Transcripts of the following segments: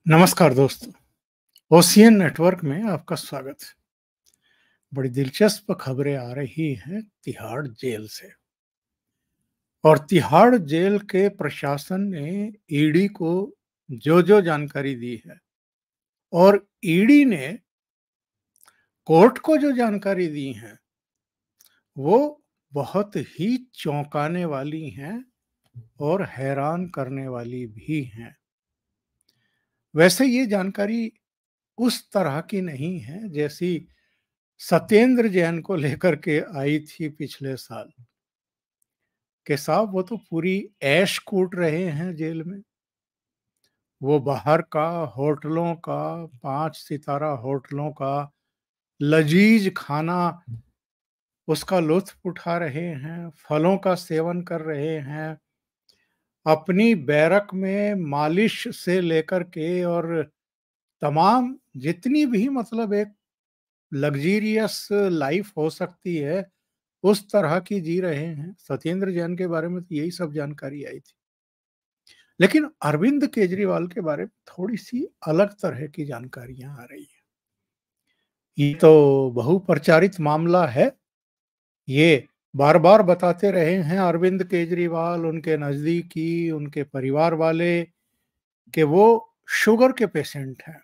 नमस्कार दोस्तों, ocean network में आपका स्वागत है। बड़ी दिलचस्प खबरें आ रही हैं तिहाड़ जेल से। और तिहाड़ जेल के प्रशासन ने ईडी को जो जानकारी दी है और ईडी ने कोर्ट को जो जानकारी दी है वो बहुत ही चौंकाने वाली हैं और हैरान करने वाली भी हैं। वैसे ये जानकारी उस तरह की नहीं है जैसी सत्येंद्र जैन को लेकर के आई थी पिछले साल कि साहब वो तो पूरी ऐश कूट रहे हैं जेल में। वो बाहर का होटलों का 5 सितारा होटलों का लजीज खाना उसका लुत्फ उठा रहे हैं, फलों का सेवन कर रहे हैं, अपनी बैरक में मालिश से लेकर के और तमाम जितनी भी मतलब एक लग्ज़रियस लाइफ हो सकती है, उस तरह की जी रहे हैं। सत्येंद्र जैन के बारे में तो यही सब जानकारी आई थी। लेकिन अरविंद केजरीवाल के बारे में थोड़ी-सी अलग तरह की जानकारियाँ आ रही हैं। ये तो बहुप्रचारित मामला है। ये बार-बार बताते रहे हैं अरविंद केजरीवाल, उनके नज़दीकी, उनके परिवार वाले कि वो शुगर के पेशेंट हैं।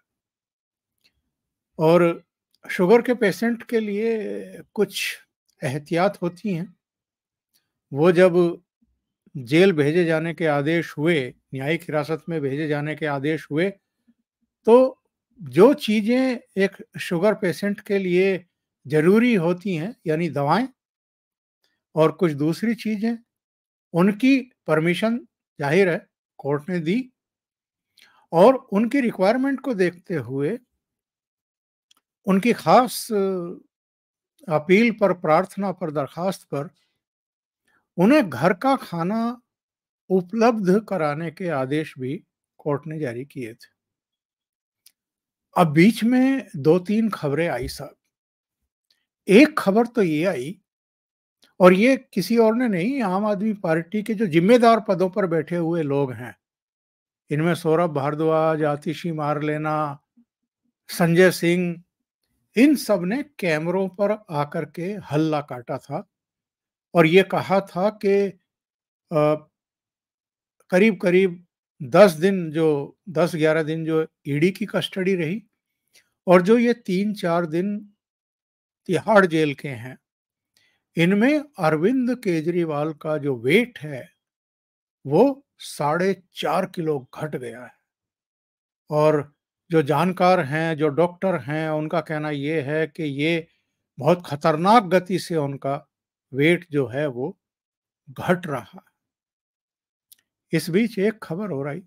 और शुगर के पेशेंट के लिए कुछ एहतियात होती हैं। वो जब जेल भेजे जाने के आदेश हुए, न्यायिक हिरासत में भेजे जाने के आदेश हुए, तो जो चीज़ें एक शुगर पेशेंट के लिए ज़रूरी होती हैं, यानी दवाएँ और कुछ दूसरी चीज़ें, उनकी परमिशन ज़ाहिर है कोर्ट ने दी। और उनकी रिक्वायरमेंट को देखते हुए, उनकी ख़ास अपील पर, प्रार्थना पर, दरख़्वास्त पर उन्हें घर का खाना उपलब्ध कराने के आदेश भी कोर्ट ने जारी किए थे। अब बीच में 2-3 खबरें आई साहब। एक खबर तो ये आई, और ये किसी और ने नहीं, आम आदमी पार्टी के जो ज़िम्मेदार पदों पर बैठे हुए लोग हैं, इनमें सौरभ भारद्वाज, आतिशी मारलेना, संजय सिंह, इन सब ने कैमरों पर आकर के हल्ला काटा था और ये कहा था कि करीब-करीब 10 दिन जो 10-11 दिन जो ईडी की कस्टडी रही और जो ये 3-4 दिन तिहाड़ जेल के हैं, इनमें अरविंद केजरीवाल का जो वेट है, वो 4.5 किलो घट गया है। और जो जानकार हैं, जो डॉक्टर हैं, उनका कहना ये है कि ये बहुत खतरनाक गति से उनका वेट जो है वो घट रहा है। इस बीच एक खबर और आई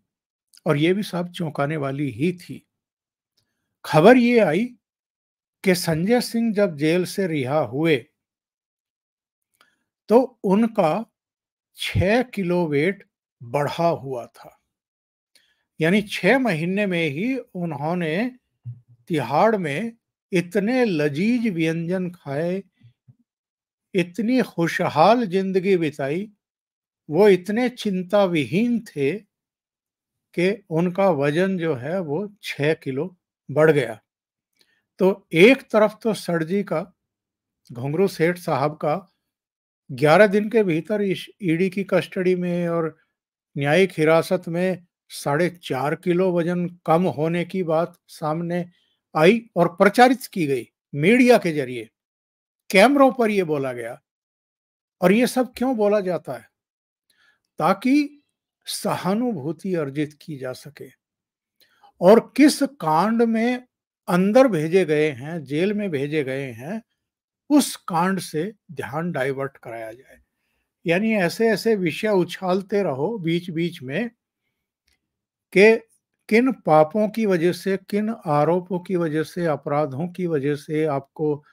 और ये भी साहब चौंकाने वाली ही थी। खबर ये आई कि संजय सिंह जब जेल से रिहा हुए, तो उनका 6 किलो वेट बढ़ा हुआ था। यानी 6 महीने में ही उन्होंने तिहाड़ में इतने लजीज व्यंजन खाए, इतनी खुशहाल ज़िंदगी बिताई, वो इतने चिंता विहीन थे कि उनका वज़न जो है वो 6 किलो बढ़ गया। तो एक तरफ तो सर जी का, घुंघरू सेठ साहब का 11 दिन के भीतर इस ईडी की कस्टडी में और न्यायिक हिरासत में 4.5 किलो वजन कम होने की बात सामने आई और प्रचारित की गई मीडिया के जरिए, कैमरों पर ये बोला गया। और ये सब क्यों बोला जाता है? ताकि सहानुभूति अर्जित की जा सके। और किस कांड में अंदर भेजे गए हैं, जेल में भेजे गए हैं, उस कांड से ध्यान डाइवर्ट कराया जाए। यानी ऐसे-ऐसे विषय उछालते रहो बीच-बीच में कि किन पापों की वजह से, किन आरोपों की वजह से, अपराधों की वजह से आपको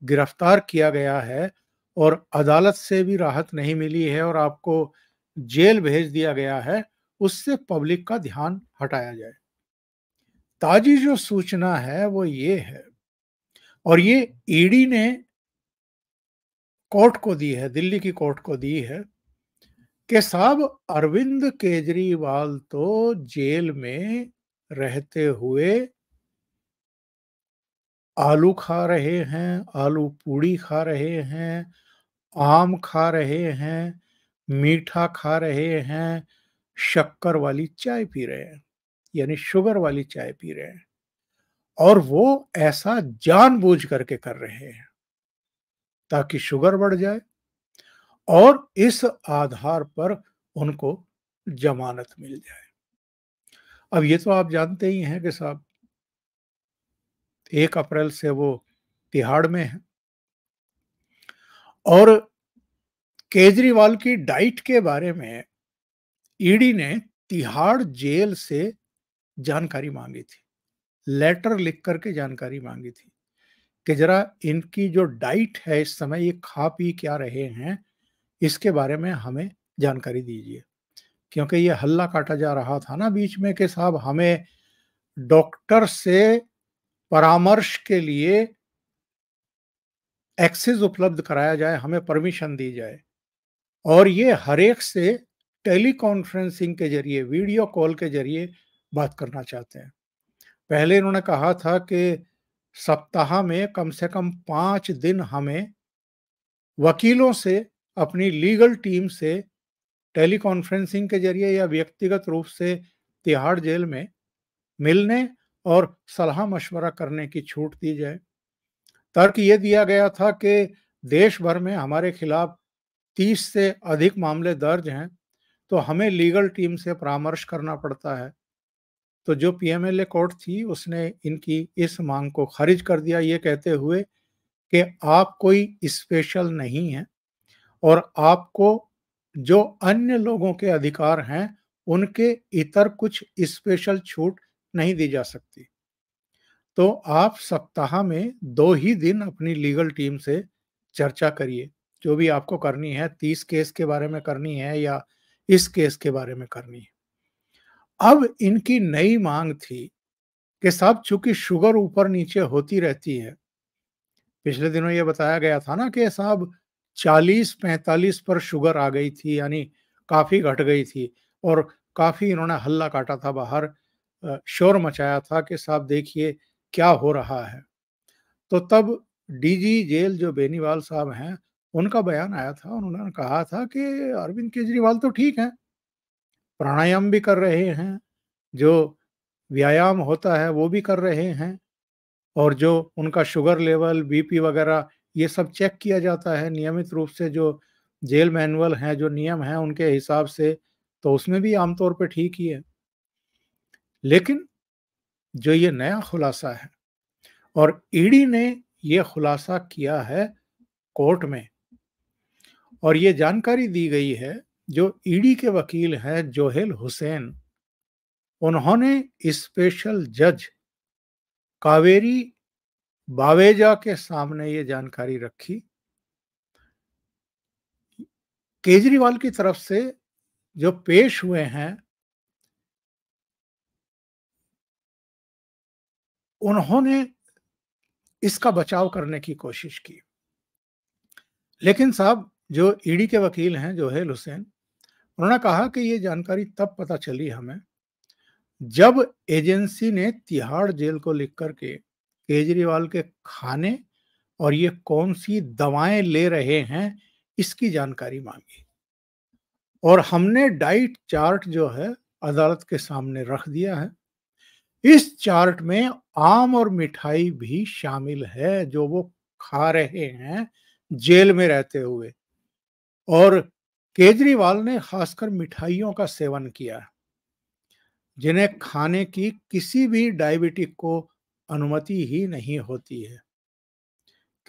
गिरफ्तार किया गया है और अदालत से भी राहत नहीं मिली है और आपको जेल भेज दिया गया है, उससे पब्लिक का ध्यान हटाया जाए। ताज़ी जो सूचना है वो ये है, और ये ईडी ने कोर्ट को दी है, दिल्ली की कोर्ट को दी है कि साहब अरविंद केजरीवाल तो जेल में रहते हुए आलू खा रहे हैं, आलू पूड़ी खा रहे हैं, आम खा रहे हैं, मीठा खा रहे हैं, शक्कर वाली चाय पी रहे हैं, यानी शुगर वाली चाय पी रहे हैं। और वो ऐसा जानबूझ करके कर रहे हैं ताकि शुगर बढ़ जाए और इस आधार पर उनको जमानत मिल जाए। अब ये तो आप जानते ही हैं कि साहब 1 अप्रैल से वो तिहाड़ में हैं और केजरीवाल की डाइट के बारे में ईडी ने तिहाड़ जेल से जानकारी मांगी थी। लेटर लिख करके जानकारी मांगी थी कि जरा इनकी जो डाइट है इस समय ये खा पी क्या रहे हैं, इसके बारे में हमें जानकारी दीजिए। क्योंकि ये हल्ला काटा जा रहा था ना बीच में कि साहब हमें डॉक्टर से परामर्श के लिए एक्सेस उपलब्ध कराया जाए, हमें परमिशन दी जाए। और ये हर एक से टेली कॉन्फ्रेंसिंग के ज़रिए, वीडियो कॉल के ज़रिए बात करना चाहते हैं। पहले इन्होंने कहा था कि सप्ताह में कम से कम 5 दिन हमें वकीलों से, अपनी लीगल टीम से टेली कॉन्फ्रेंसिंग के ज़रिए या व्यक्तिगत रूप से तिहाड़ जेल में मिलने और सलाह-मशवरा करने की छूट दी जाए। तर्क ये दिया गया था कि देश भर में हमारे खिलाफ 30 से अधिक मामले दर्ज हैं, तो हमें लीगल टीम से परामर्श करना पड़ता है। तो जो पीएमएलए कोर्ट थी, उसने इनकी इस मांग को खारिज कर दिया, ये कहते हुए कि आप कोई स्पेशल नहीं हैं और आपको जो अन्य लोगों के अधिकार हैं, उनके इतर कुछ स्पेशल छूट नहीं दी जा सकती। तो आप सप्ताह में 2 ही दिन अपनी लीगल टीम से चर्चा करिए, जो भी आपको करनी है, 30 केस के बारे में करनी है या इस केस के बारे में करनी है। अब इनकी नई मांग थी कि साहब चूँकि शुगर ऊपर-नीचे होती रहती है, पिछले दिनों ये बताया गया था ना कि साहब 40-45 पर शुगर आ गई थी, यानी काफ़ी घट गई थी और काफ़ी इन्होंने हल्ला काटा था बाहर, शोर मचाया था कि साहब देखिए क्या हो रहा है। तो तब डीजी जेल जो बेनीवाल साहब हैं, उनका बयान आया था। उन्होंने कहा था कि अरविंद केजरीवाल तो ठीक हैं, प्राणायाम भी कर रहे हैं, जो व्यायाम होता है वो भी कर रहे हैं और जो उनका शुगर लेवल, बीपी वगैरह ये सब चेक किया जाता है नियमित रूप से, जो जेल मैनुअल हैं, जो नियम हैं उनके हिसाब से, तो उसमें भी आमतौर पे ठीक ही है। लेकिन जो ये नया खुलासा है और ईडी ने ये खुलासा किया है कोर्ट में और ये जानकारी दी गई है, जो ईडी के वकील हैं जोहेल हुसैन, उन्होंने स्पेशल जज कावेरी बावेजा के सामने ये जानकारी रखी। केजरीवाल की तरफ से जो पेश हुए हैं, उन्होंने इसका बचाव करने की कोशिश की। लेकिन साहब जो ईडी के वकील हैं जोहेल हुसैन, उन्होंने कहा कि ये जानकारी तब पता चली हमें जब एजेंसी ने तिहाड़ जेल को लिख करके केजरीवाल के खाने और ये कौन-सी दवाएँ ले रहे हैं, इसकी जानकारी माँगी और हमने डाइट चार्ट जो है अदालत के सामने रख दिया है। इस चार्ट में आम और मिठाई भी शामिल है जो वो खा रहे हैं जेल में रहते हुए और केजरीवाल ने खासकर मिठाइयों का सेवन किया है, जिन्हें खाने की किसी भी डायबिटिक को अनुमति ही नहीं होती है।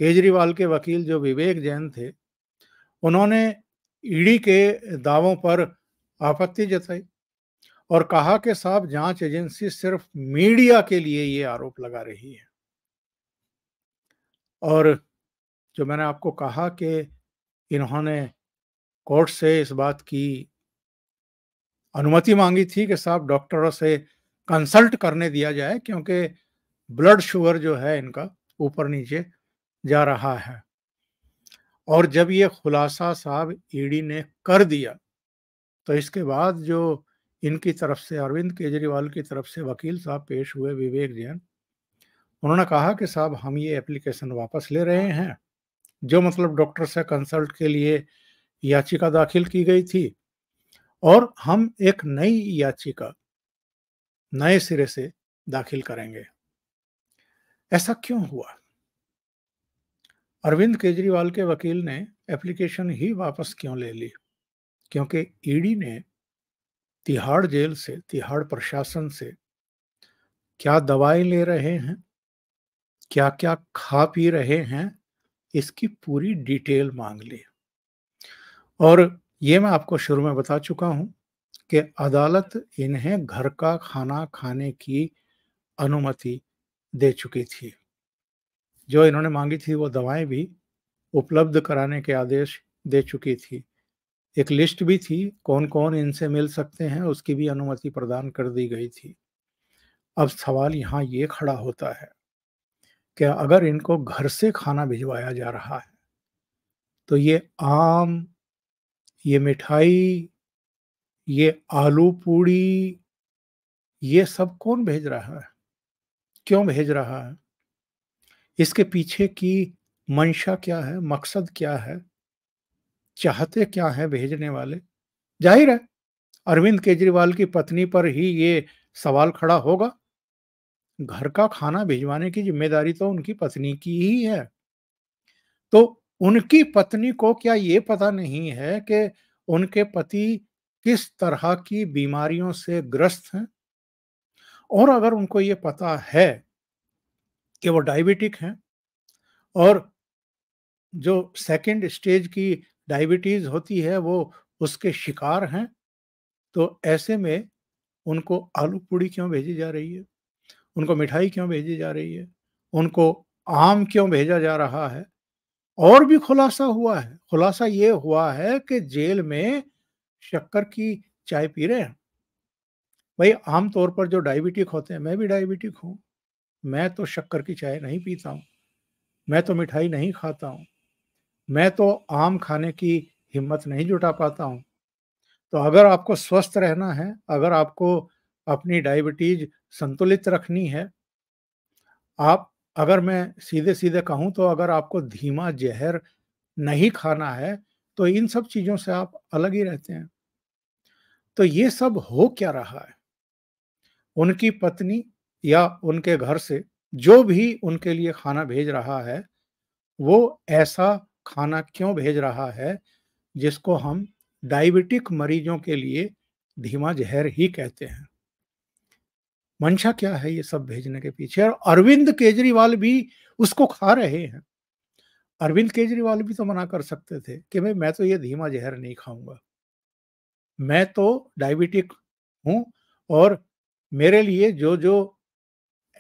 केजरीवाल के वकील जो विवेक जैन थे, उन्होंने ईडी के दावों पर आपत्ति जताई और कहा कि साहब जांच एजेंसी सिर्फ मीडिया के लिए ये आरोप लगा रही है। और जो मैंने आपको कहा कि इन्होंने कोर्ट से इस बात की अनुमति मांगी थी कि साहब डॉक्टरों से कंसल्ट करने दिया जाए, क्योंकि ब्लड शुगर जो है इनका ऊपर नीचे जा रहा है। और जब ये खुलासा साहब ईडी ने कर दिया, तो इसके बाद जो इनकी तरफ से, अरविंद केजरीवाल की तरफ से वकील साहब पेश हुए, विवेक जैन। उन्होंने कहा कि साहब हम ये एप्लीकेशन वापस ले रहे हैं, जो मतलब डॉक्टर से कंसल्ट के लिए याचिका दाखिल की गई थी, और हम एक नई याचिका नए सिरे से दाखिल करेंगे। ऐसा क्यों हुआ? अरविंद केजरीवाल के वकील ने एप्लीकेशन ही वापस क्यों ले ली? क्योंकि ईडी ने तिहाड़ जेल से, तिहाड़ प्रशासन से क्या दवाएं ले रहे हैं, क्या-क्या खा पी रहे हैं, इसकी पूरी डिटेल मांग ली। और ये मैं आपको शुरू में बता चुका हूं कि अदालत इन्हें घर का खाना खाने की अनुमति दे चुकी थी। जो इन्होंने मांगी थी वो दवाएं भी उपलब्ध कराने के आदेश दे चुकी थी। एक लिस्ट भी थी, कौन-कौन इनसे मिल सकते हैं, उसकी भी अनुमति प्रदान कर दी गई थी। अब सवाल यहाँ ये खड़ा होता है कि अगर इनको घर से खाना भिजवाया जा रहा है, तो ये आम, ये मिठाई, ये आलू पूड़ी, ये सब कौन भेज रहा है? क्यों भेज रहा है? इसके पीछे की मंशा क्या है? मकसद क्या है? चाहते क्या हैं भेजने वाले? ज़ाहिर है, अरविंद केजरीवाल की पत्नी पर ही ये सवाल खड़ा होगा। घर का खाना भिजवाने की ज़िम्मेदारी तो उनकी पत्नी की ही है। तो उनकी पत्नी को क्या ये पता नहीं है कि उनके पति किस तरह की बीमारियों से ग्रस्त हैं? और अगर उनको ये पता है कि वो डायबिटिक हैं और जो सेकंड स्टेज की डायबिटीज़ होती है वो उसके शिकार हैं, तो ऐसे में उनको आलू पूड़ी क्यों भेजी जा रही है? उनको मिठाई क्यों भेजी जा रही है? उनको आम क्यों भेजा जा रहा है? और भी खुलासा हुआ है। खुलासा ये हुआ है कि जेल में शक्कर की चाय पी रहे हैं। भई आम तौर पर जो डायबिटिक होते हैं, मैं भी डायबिटिक हूँ। मैं तो शक्कर की चाय नहीं पीता हूँ। मैं तो मिठाई नहीं खाता हूँ। मैं तो आम खाने की हिम्मत नहीं जुटा पाता हूँ। तो अगर आपको स्वस्थ रहना है, अगर आपको अपनी डायबिटीज़ संतुलित रखनी है, आप, अगर मैं सीधे-सीधे कहूँ तो अगर आपको धीमा ज़हर नहीं खाना है, तो इन सब चीज़ों से आप अलग ही रहते हैं। तो ये सब हो क्या रहा है? उनकी पत्नी या उनके घर से जो भी उनके लिए खाना भेज रहा है, वो ऐसा खाना क्यों भेज रहा है, जिसको हम डायबिटिक मरीजों के लिए धीमा ज़हर ही कहते हैं। मंशा क्या है ये सब भेजने के पीछे? और अरविंद केजरीवाल भी उसको खा रहे हैं। अरविंद केजरीवाल भी तो मना कर सकते थे कि भई मैं तो ये धीमा ज़हर नहीं खाऊँगा। मैं तो डायबिटिक हूँ और मेरे लिए जो-जो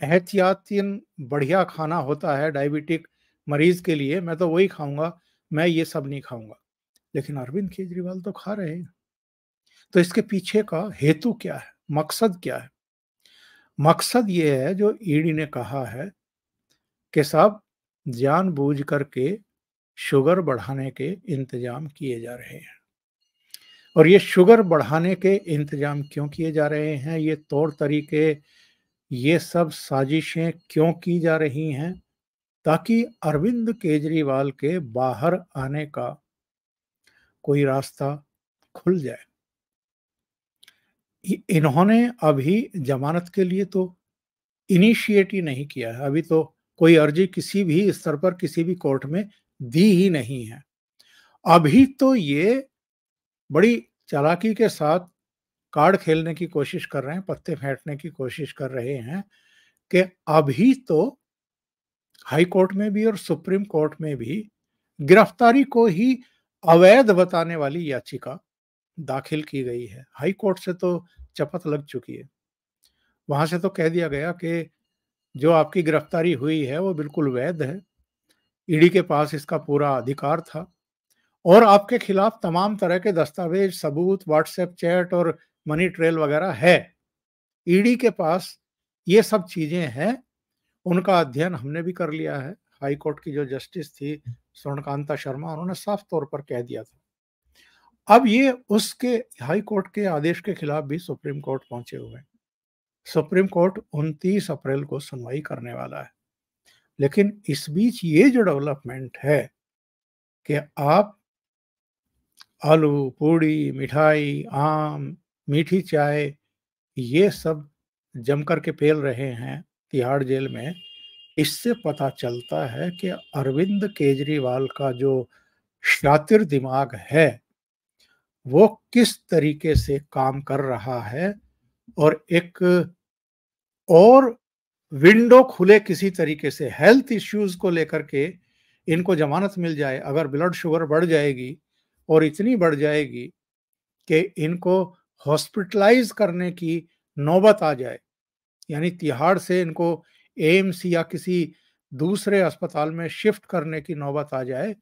एहतियातन बढ़िया खाना होता है डायबिटिक मरीज़ के लिए, मैं तो वही खाऊँगा, मैं ये सब नहीं खाऊँगा। लेकिन अरविंद केजरीवाल तो खा रहे हैं। तो इसके पीछे का हेतु क्या है? मकसद क्या है? मकसद ये है जो ईडी ने कहा है कि साहब जानबूझ करके शुगर बढ़ाने के इंतजाम किए जा रहे हैं। और ये शुगर बढ़ाने के इंतजाम क्यों किए जा रहे हैं? ये तौर तरीके, ये सब साजिशें क्यों की जा रही हैं? ताकि अरविंद केजरीवाल के बाहर आने का कोई रास्ता खुल जाए। इन्होंने अभी जमानत के लिए तो इनिशिएट ही नहीं किया है। अभी तो कोई अर्जी किसी भी स्तर पर किसी भी कोर्ट में दी ही नहीं है। अभी तो ये बड़ी चालाकी के साथ कार्ड खेलने की कोशिश कर रहे हैं, पत्ते फेंटने की कोशिश कर रहे हैं कि अभी तो हाई कोर्ट में भी और सुप्रीम कोर्ट में भी गिरफ्तारी को ही अवैध बताने वाली याचिका दाखिल की गई है। हाई कोर्ट से तो चपत लग चुकी है। वहां से तो कह दिया गया कि जो आपकी गिरफ्तारी हुई है वो बिल्कुल वैध है। ईडी के पास इसका पूरा अधिकार था और आपके खिलाफ तमाम तरह के दस्तावेज, सबूत, व्हाट्सएप चैट और मनी ट्रेल वगैरह है। ईडी के पास ये सब चीजें हैं। उनका अध्ययन हमने भी कर लिया है। हाई कोर्ट की जो जस्टिस थी स्वर्णकांता शर्मा, उन्होंने साफ तौर पर कह दिया था। अब ये उसके हाई कोर्ट के आदेश के खिलाफ भी सुप्रीम कोर्ट पहुंचे हुए हैं। सुप्रीम कोर्ट 29 अप्रैल को सुनवाई करने वाला है। लेकिन इस बीच ये जो डेवलपमेंट है कि आप आलू, पूड़ी, मिठाई, आम, मीठी चाय ये सब जम कर के पेल रहे हैं तिहाड़ जेल में, इससे पता चलता है कि अरविंद केजरीवाल का जो शातिर दिमाग है, वो किस तरीके से काम कर रहा है और एक और विंडो खुले किसी तरीके से हेल्थ इश्यूज को लेकर के इनको जमानत मिल जाए। अगर ब्लड शुगर बढ़ जाएगी और इतनी बढ़ जाएगी कि इनको हॉस्पिटलाइज करने की नौबत आ जाए, यानी तिहाड़ से इनको एम्स या किसी दूसरे अस्पताल में शिफ्ट करने की नौबत आ जाए,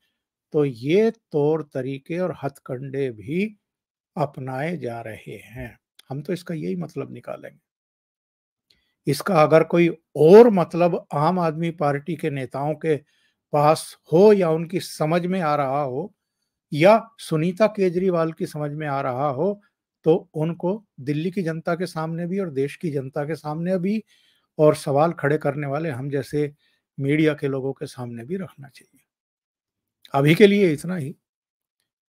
तो ये तौर तरीके और हथकंडे भी अपनाए जा रहे हैं। हम तो इसका यही मतलब निकालेंगे। इसका अगर कोई और मतलब आम आदमी पार्टी के नेताओं के पास हो या उनकी समझ में आ रहा हो या सुनीता केजरीवाल की समझ में आ रहा हो, तो उनको दिल्ली की जनता के सामने भी और देश की जनता के सामने भी और सवाल खड़े करने वाले हम जैसे मीडिया के लोगों के सामने भी रखना चाहिए। अभी के लिए इतना ही।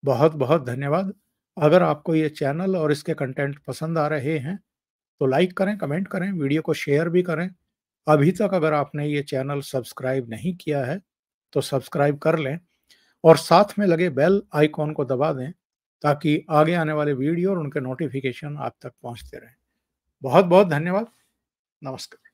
बहुत बहुत धन्यवाद। अगर आपको ये चैनल और इसके कंटेंट पसंद आ रहे हैं तो लाइक करें, कमेंट करें, वीडियो को शेयर भी करें। अभी तक अगर आपने ये चैनल सब्सक्राइब नहीं किया है तो सब्सक्राइब कर लें और साथ में लगे बेल आइकॉन को दबा दें ताकि आगे आने वाले वीडियो और उनके नोटिफिकेशन आप तक पहुंचते रहें। बहुत बहुत धन्यवाद। नमस्कार।